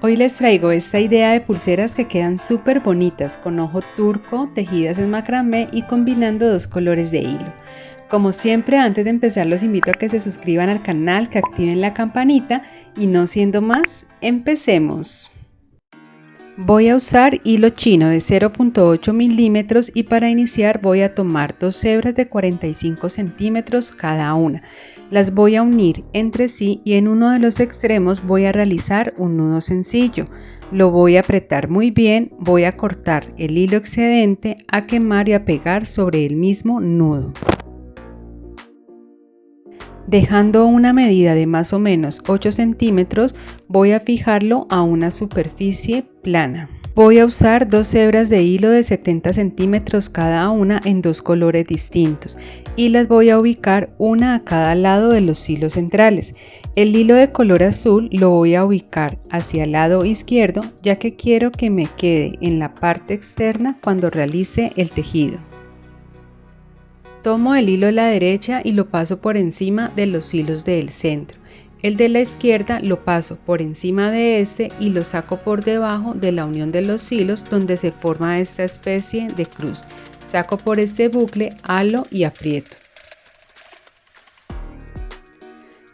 Hoy les traigo esta idea de pulseras que quedan súper bonitas con ojo turco, tejidas en macramé y combinando dos colores de hilo. Como siempre, antes de empezar los invito a que se suscriban al canal, que activen la campanita y no siendo más, empecemos. Voy a usar hilo chino de 0.8 milímetros y para iniciar voy a tomar dos hebras de 45 centímetros cada una. Las voy a unir entre sí y en uno de los extremos voy a realizar un nudo sencillo. Lo voy a apretar muy bien, voy a cortar el hilo excedente, a quemar y a pegar sobre el mismo nudo. Dejando una medida de más o menos 8 centímetros, voy a fijarlo a una superficie plana. Voy a usar dos hebras de hilo de 70 centímetros cada una en dos colores distintos y las voy a ubicar una a cada lado de los hilos centrales. El hilo de color azul lo voy a ubicar hacia el lado izquierdo, ya que quiero que me quede en la parte externa cuando realice el tejido. Tomo el hilo de la derecha y lo paso por encima de los hilos del centro. El de la izquierda lo paso por encima de este y lo saco por debajo de la unión de los hilos donde se forma esta especie de cruz. Saco por este bucle, halo y aprieto.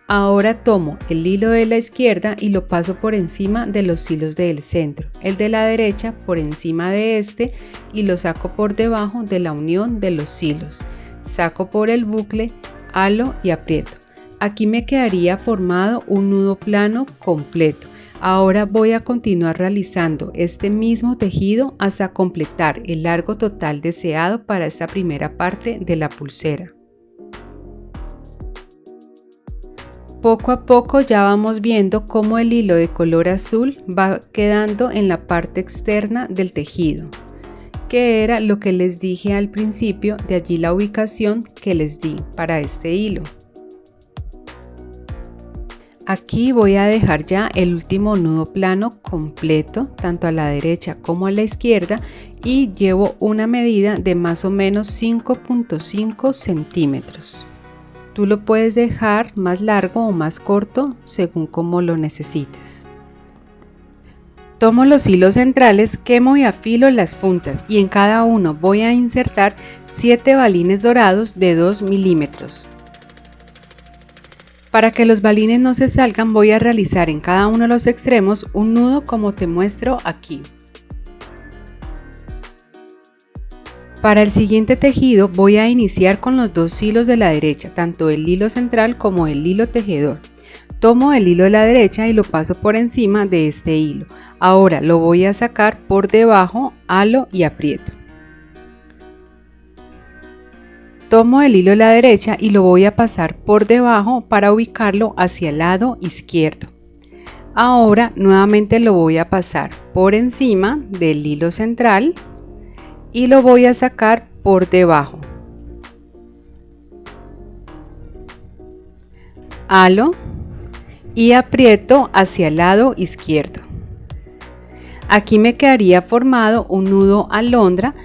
Ahora tomo el hilo de la izquierda y lo paso por encima de los hilos del centro. El de la derecha por encima de este y lo saco por debajo de la unión de los hilos. Saco por el bucle, halo y aprieto. Aquí me quedaría formado un nudo plano completo. Ahora voy a continuar realizando este mismo tejido hasta completar el largo total deseado para esta primera parte de la pulsera. Poco a poco ya vamos viendo cómo el hilo de color azul va quedando en la parte externa del tejido, que era lo que les dije al principio, de allí la ubicación que les di para este hilo. Aquí voy a dejar ya el último nudo plano completo, tanto a la derecha como a la izquierda, y llevo una medida de más o menos 5.5 centímetros. Tú lo puedes dejar más largo o más corto según como lo necesites. Tomo los hilos centrales, quemo y afilo las puntas y en cada uno voy a insertar 7 balines dorados de 2 milímetros. Para que los balines no se salgan, voy a realizar en cada uno de los extremos un nudo como te muestro aquí. Para el siguiente tejido voy a iniciar con los dos hilos de la derecha, tanto el hilo central como el hilo tejedor. Tomo el hilo de la derecha y lo paso por encima de este hilo. Ahora lo voy a sacar por debajo, halo y aprieto. Tomo el hilo de la derecha y lo voy a pasar por debajo para ubicarlo hacia el lado izquierdo. Ahora nuevamente lo voy a pasar por encima del hilo central y lo voy a sacar por debajo. Halo y aprieto hacia el lado izquierdo. Aquí me quedaría formado un nudo alondra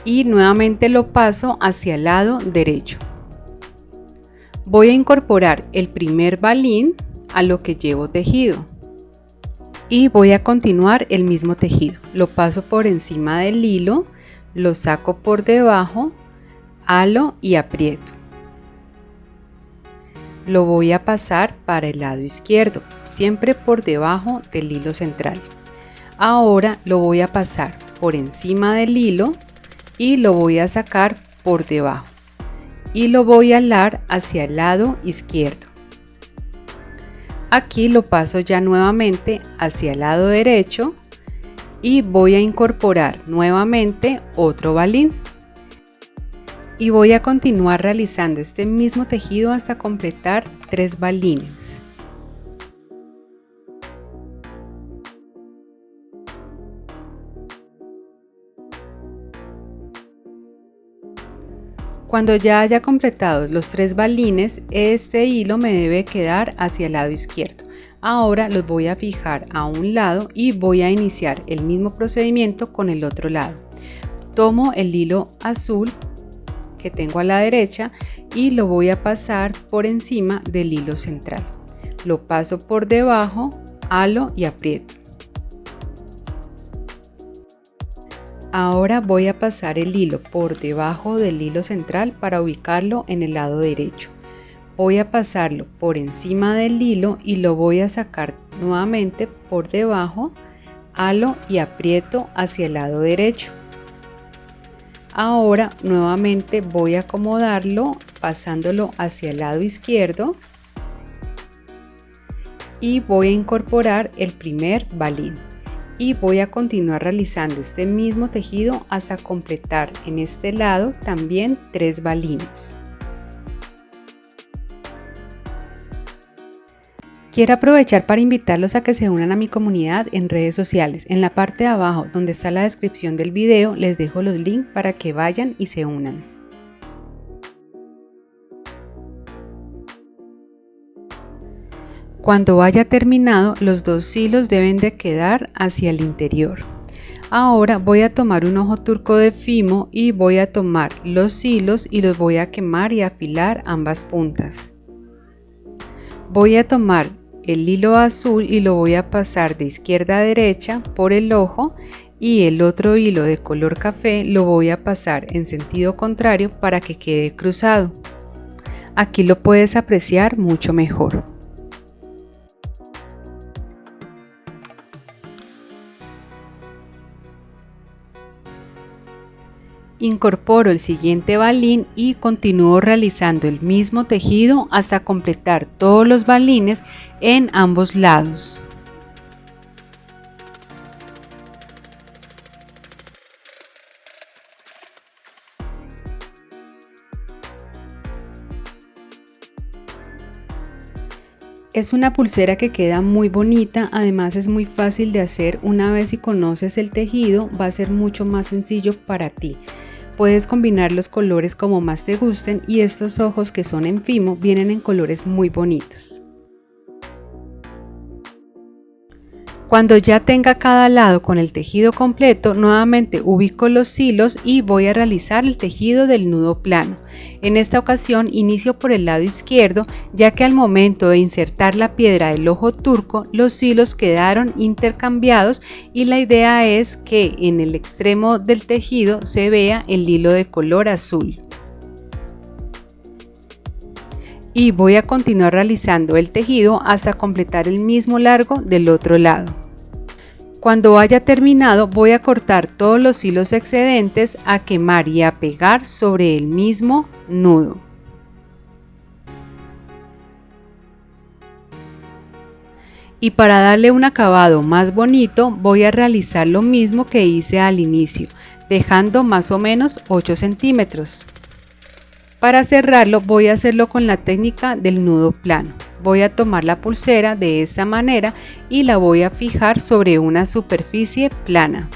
y nuevamente lo paso hacia el lado derecho. Voy a incorporar el primer balín a lo que llevo tejido y voy a continuar el mismo tejido. Lo paso por encima del hilo, lo saco por debajo, halo y aprieto. Lo voy a pasar para el lado izquierdo, siempre por debajo del hilo central. Ahora lo voy a pasar por encima del hilo y lo voy a sacar por debajo y lo voy a alar hacia el lado izquierdo. Aquí lo paso ya nuevamente hacia el lado derecho y voy a incorporar nuevamente otro balín. Y voy a continuar realizando este mismo tejido hasta completar 3 balines. Cuando ya haya completado los 3 balines, este hilo me debe quedar hacia el lado izquierdo. Ahora los voy a fijar a un lado y voy a iniciar el mismo procedimiento con el otro lado. Tomo el hilo azul que tengo a la derecha y lo voy a pasar por encima del hilo central. Lo paso por debajo, halo y aprieto. Ahora voy a pasar el hilo por debajo del hilo central para ubicarlo en el lado derecho. Voy a pasarlo por encima del hilo y lo voy a sacar nuevamente por debajo, halo y aprieto hacia el lado derecho. Ahora nuevamente voy a acomodarlo pasándolo hacia el lado izquierdo y voy a incorporar el primer balín. Y voy a continuar realizando este mismo tejido hasta completar en este lado también 3 balines. Quiero aprovechar para invitarlos a que se unan a mi comunidad en redes sociales. En la parte de abajo donde está la descripción del video les dejo los links para que vayan y se unan. Cuando haya terminado, los 2 hilos deben de quedar hacia el interior. Ahora voy a tomar un ojo turco de Fimo y voy a tomar los hilos y los voy a quemar y afilar ambas puntas. Voy a tomar el hilo azul y lo voy a pasar de izquierda a derecha por el ojo y el otro hilo de color café lo voy a pasar en sentido contrario para que quede cruzado. Aquí lo puedes apreciar mucho mejor. Incorporo el siguiente balín y continúo realizando el mismo tejido hasta completar todos los balines en ambos lados. Es una pulsera que queda muy bonita, además es muy fácil de hacer. Una vez si conoces el tejido va a ser mucho más sencillo para ti. Puedes combinar los colores como más te gusten y estos ojos que son en Fimo vienen en colores muy bonitos. Cuando ya tenga cada lado con el tejido completo, nuevamente ubico los hilos y voy a realizar el tejido del nudo plano. En esta ocasión inicio por el lado izquierdo, ya que al momento de insertar la piedra del ojo turco, los hilos quedaron intercambiados y la idea es que en el extremo del tejido se vea el hilo de color azul. Y voy a continuar realizando el tejido hasta completar el mismo largo del otro lado. Cuando haya terminado voy a cortar todos los hilos excedentes, a quemar y a pegar sobre el mismo nudo. Y para darle un acabado más bonito voy a realizar lo mismo que hice al inicio, dejando más o menos 8 centímetros. Para cerrarlo voy a hacerlo con la técnica del nudo plano. Voy a tomar la pulsera de esta manera y la voy a fijar sobre una superficie plana.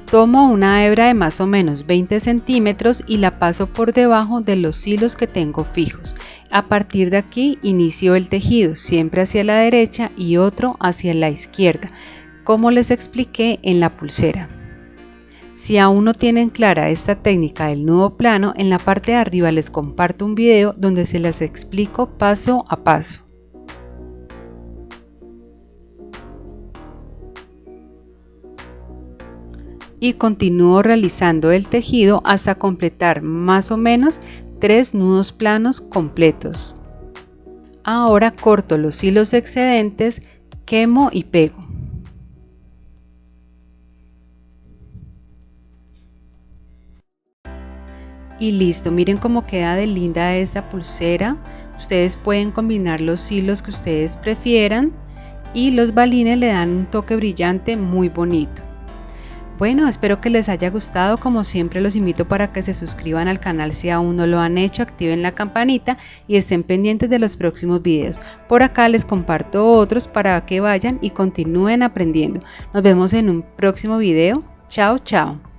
Tomo una hebra de más o menos 20 centímetros y la paso por debajo de los hilos que tengo fijos. A partir de aquí inicio el tejido, siempre hacia la derecha y otro hacia la izquierda, como les expliqué en la pulsera. Si aún no tienen clara esta técnica del nudo plano, en la parte de arriba les comparto un video donde se las explico paso a paso. Y continúo realizando el tejido hasta completar más o menos 3 nudos planos completos. Ahora corto los hilos excedentes, quemo y pego. Y listo, miren cómo queda de linda esta pulsera. Ustedes pueden combinar los hilos que ustedes prefieran y los balines le dan un toque brillante muy bonito. Bueno, espero que les haya gustado. Como siempre los invito para que se suscriban al canal si aún no lo han hecho, activen la campanita y estén pendientes de los próximos videos. Por acá les comparto otros para que vayan y continúen aprendiendo. Nos vemos en un próximo video. Chao, chao.